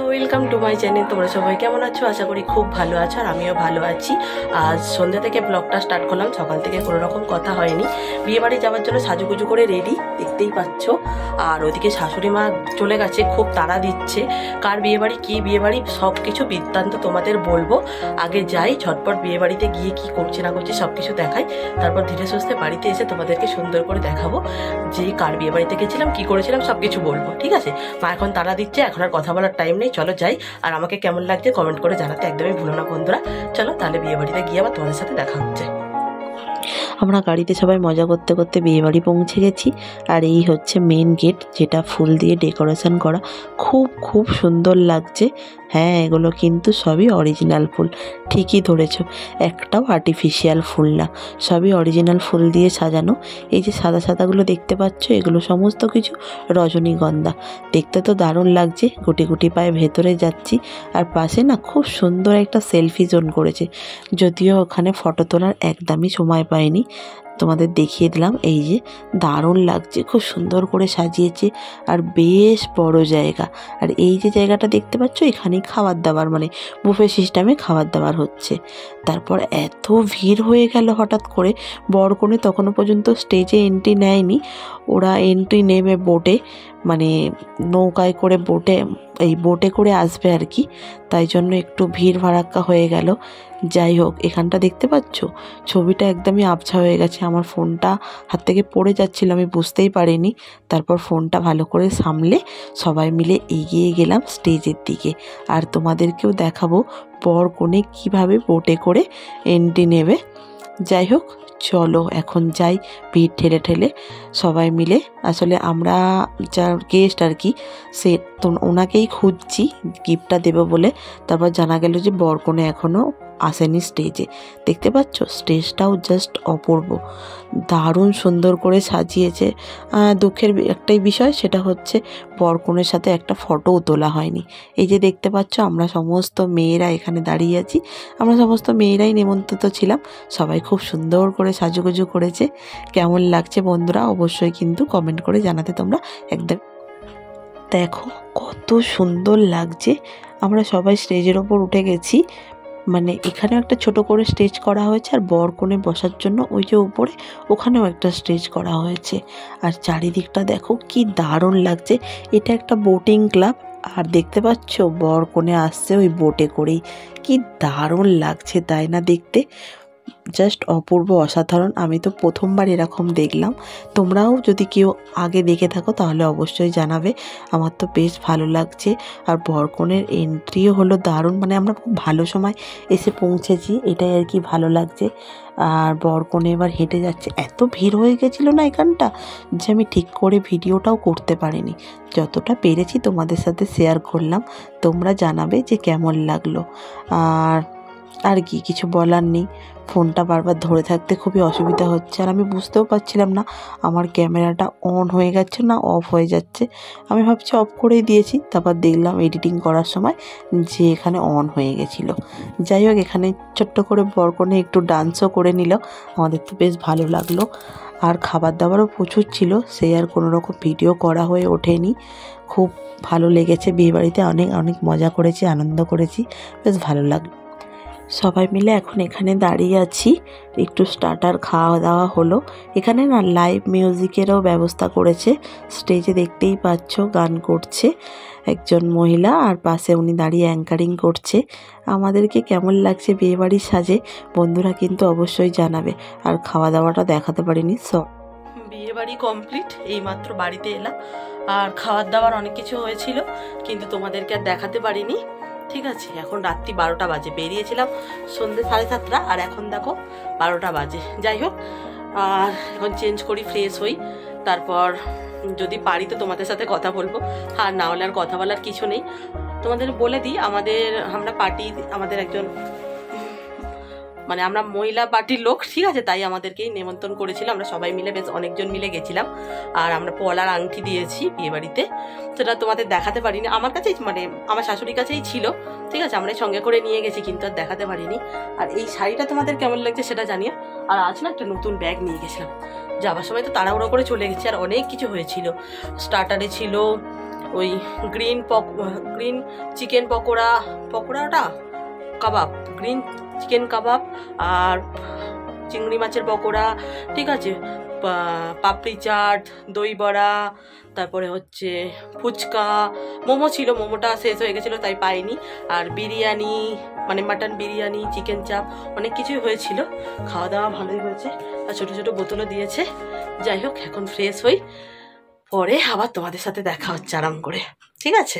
Welcome to my channel. তোমরা সবাই কেমন আছো? আশা করি খুব ভালো আছো, আর আমিও ভালো আছি। আজ সন্ধ্যা থেকে ব্লগটা স্টার্ট করলাম, সকাল থেকে কোনো রকম কথা হয়নি। বিয়েবাড়ি যাওয়ার জন্য সাজুগুজু করে রেডি, দেখতেই পাচ্ছ। আর ওদিকে শাশুড়ি মা চলে গেছে, খুব তাড়া দিচ্ছে। কার বিয়েবাড়ি, কী বিয়েবাড়ি, সব কিছু বৃত্তান্ত তোমাদের বলবো। আগে যাই, ঝটপট বিয়েবাড়িতে গিয়ে কি করছে না করছে সব কিছু দেখাই, তারপর ধীরে সুস্থে বাড়িতে এসে তোমাদেরকে সুন্দর করে দেখাবো যে কার বিয়েবাড়িতে গেছিলাম, কি করেছিলাম, সব কিছু বলবো। ঠিক আছে? মা এখন তাড়া দিচ্ছে, এখন আর কথা বলার টাইম নেই। চলো যাই, আর আমাকে কেমন লাগছে কমেন্ট করে জানাতে একদমই ভুলো না বন্ধুরা। চলো তাহলে বিয়ে বাড়িতে গিয়ে আবার তোমাদের সাথে দেখা হচ্ছে। আমরা গাড়িতে সবাই মজা করতে করতে বিয়েবাড়ি পৌঁছে গেছি। আর এই হচ্ছে মেন গেট, যেটা ফুল দিয়ে ডেকোরেশন করা, খুব খুব সুন্দর লাগছে। হ্যাঁ, এগুলো কিন্তু সবই অরিজিনাল ফুল, ঠিকই ধরেছো, একটাও আর্টিফিশিয়াল ফুল না, সবই অরিজিনাল ফুল দিয়ে সাজানো। এই যে সাদা সাদাগুলো দেখতে পাচ্ছ, এগুলো সমস্ত কিছু রজনীগন্ধা। দেখতে তো দারুণ লাগছে। গুটি গুটি পায়ে ভেতরে যাচ্ছি, আর পাশে না খুব সুন্দর একটা সেলফি জোন করেছে। যদিও ওখানে ফটো তোলার একদমই সময় পাইনি, তোমাদের দেখিয়ে দিলাম। এই যে দারুণ লাগছে, খুব সুন্দর করে সাজিয়েছে, আর বেশ বড় জায়গা। আর এই যে জায়গাটা দেখতে পাচ্ছ, এখানেই খাবার দাবার, মানে বুফে সিস্টেমে খাবার দাবার হচ্ছে। তারপর এত ভিড় হয়ে গেল হঠাৎ করে। বরকনে তখনও পর্যন্ত স্টেজে এন্ট্রি নেয়নি, ওরা এন্ট্রি নেবে বোটে, মানে নৌকায় করে বোটে করে আসবে আর কি। তাই জন্য একটু ভিড় ভাড়াক্কা হয়ে গেল। যাই হোক, এখানটা দেখতে পাচ্ছ, ছবিটা একদমই আবছা হয়ে গেছে। আমার ফোনটা হাত থেকে পড়ে যাচ্ছিল, আমি বুঝতেই পারিনি। তারপর ফোনটা ভালো করে সামলে সবাই মিলে এগিয়ে গেলাম স্টেজের দিকে, আর তোমাদেরকেও দেখাবো বর কনে কীভাবে বোটে করে এন্ট্রি নেবে। যাই হোক, চলো এখন যাই। ভিড় ঠেলে ঠেলে সবাই মিলে, আসলে আমরা যার গেস্ট আর কি, সে তো ওনাকেই খুঁজছি গিফটটা দেবো বলে। তারপর জানা গেল যে বরকনে এখনও আসেনি স্টেজে। দেখতে পাচ্ছ, স্টেজটাও জাস্ট অপূর্ব, দারুণ সুন্দর করে সাজিয়েছে। দুঃখের একটাই বিষয়, সেটা হচ্ছে বরকনের সাথে একটা ফটোও তোলা হয়নি। এই যে দেখতে পাচ্ছ, আমরা সমস্ত মেয়েরা এখানে দাঁড়িয়ে আছি, আমরা সমস্ত মেয়েরাই নিমন্ত্রিত ছিলাম। সবাই খুব সুন্দর করে সাজুগুজু করেছে। কেমন লাগছে বন্ধুরা অবশ্যই কিন্তু কমেন্ট করে জানাতে তোমরা একদম। দেখো কত সুন্দর লাগছে। আমরা সবাই স্টেজের ওপর উঠে গেছি, মানে এখানেও একটা ছোট করে স্টেজ করা হয়েছে, আর বরকনে বসার জন্য ওই যে উপরে ওখানেও একটা স্টেজ করা হয়েছে। আর চারিদিকটা দেখো কি দারুণ লাগছে। এটা একটা বোটিং ক্লাব, আর দেখতে পাচ্ছ বরকনে আসছে ওই বোটে করেই। কি দারুণ লাগছে তাই না দেখতে, জাস্ট অপূর্ব, অসাধারণ। আমি তো প্রথমবার এরকম দেখলাম। তোমরাও যদি কেউ আগে দেখে থাকো তাহলে অবশ্যই জানাবে। আমার তো বেশ ভালো লাগছে। আর বরকনের এন্ট্রিও হলো দারুণ, মানে আমরা খুব ভালো সময় এসে পৌঁছেছি, এটাই আর কি ভালো লাগছে। আর বরকনে এবার হেঁটে যাচ্ছে। এত ভিড় হয়ে গেছিলো না এখানটা, যে আমি ঠিক করে ভিডিওটাও করতে পারিনি। যতটা পেরেছি তোমাদের সাথে শেয়ার করলাম, তোমরা জানাবে যে কেমন লাগলো। আর কি কিছু বলার নেই। ফোনটা বারবার ধরে থাকতে খুবই অসুবিধা হচ্ছে, আর আমি বুঝতেও পারছিলাম না আমার ক্যামেরাটা অন হয়ে যাচ্ছে না অফ হয়ে যাচ্ছে। আমি ভাবছি অফ করেই দিয়েছি, তারপর দেখলাম এডিটিং করার সময় যে এখানে অন হয়ে গেছিলো। যাই হোক, এখানে ছোট্ট করে বরকনে একটু ডান্সও করে নিল, আমাদের তো বেশ ভালো লাগলো। আর খাবার দাবারও প্রচুর ছিল, সেই আর কোনো রকম ভিডিও করা হয়ে ওঠেনি। খুব ভালো লেগেছে বিয়েবাড়িতে, অনেক অনেক মজা করেছি, আনন্দ করেছি, বেশ ভালো লাগলো। সবাই মিলে এখন এখানে দাঁড়িয়ে আছি, একটু স্টার্টার খাওয়া দাওয়া হলো। এখানে না লাইভ মিউজিকেরও ব্যবস্থা করেছে। স্টেজে দেখতেই পাচ্ছ গান করছে একজন মহিলা, আর পাশে উনি দাঁড়িয়ে অ্যাঙ্কারিং করছে। আমাদেরকে কেমন লাগছে বিয়েবাড়ির সাজে বন্ধুরা কিন্তু অবশ্যই জানাবে। আর খাওয়া দাওয়াটা দেখাতে পারিনি, বিয়েবাড়ি কমপ্লিট, এইমাত্র বাড়িতে এলাম। আর খাওয়ার দাওয়ার অনেক কিছু হয়েছিল, কিন্তু তোমাদেরকে আর দেখাতে পারিনি। ঠিক আছে, এখন রাত্রি 12টা বাজে, বেরিয়েছিলাম সন্ধ্যে 7:30, আর এখন দেখো 12টা বাজে। যাই হোক, আর এখন চেঞ্জ করি, ফ্রেশ হই, তারপর যদি পারি তো তোমাদের সাথে কথা বলবো, আর না হলে আর কথা বলার কিছু নেই। তোমাদের বলে দিই, আমরা পার্টি, আমাদের একজন, মানে আমরা মহিলা পার্টির লোক, ঠিক আছে, তাই আমাদেরকেই নেমন্তন্ন করেছিল। আমরা সবাই মিলে বেশ অনেকজন মিলে গেছিলাম, আর আমরা পলার আংটি দিয়েছি বিয়েবাড়িতে। সেটা তোমাদের দেখাতে পারিনি, আমার কাছেই, মানে আমার শাশুড়ির কাছেই ছিল, ঠিক আছে, আমরাই সঙ্গে করে নিয়ে গেছি, কিন্তু আর দেখাতে পারিনি। আর এই শাড়িটা তোমাদের কেমন লাগছে সেটা জানিও। আর আজ না একটা নতুন ব্যাগ নিয়ে গেছিলাম, যাওয়ার সময় তো তাড়াহুড়ো করে চলে গেছি, আর অনেক কিছু হয়েছিল। স্টার্টারে ছিল ওই গ্রিন চিকেন পকোড়াটা কাবাব, গ্রিন চিকেন কাবাব আর চিংড়ি মাছের পকোড়া, ঠিক আছে, পাপড়ি চাট, দই বড়া, তারপরে হচ্ছে ফুচকা, মোমো ছিল, মোমোটা শেষ হয়ে গেছিলো তাই পাইনি, আর বিরিয়ানি মানে মাটন বিরিয়ানি, চিকেন চাপ, অনেক কিছুই হয়েছিল। খাওয়া দাওয়া ভালোই হয়েছে আর ছোটো ছোটো বোতলও দিয়েছে। যাই হোক, এখন ফ্রেশ হই, পরে আবার তোমাদের সাথে দেখা হচ্ছে আরাম করে, ঠিক আছে।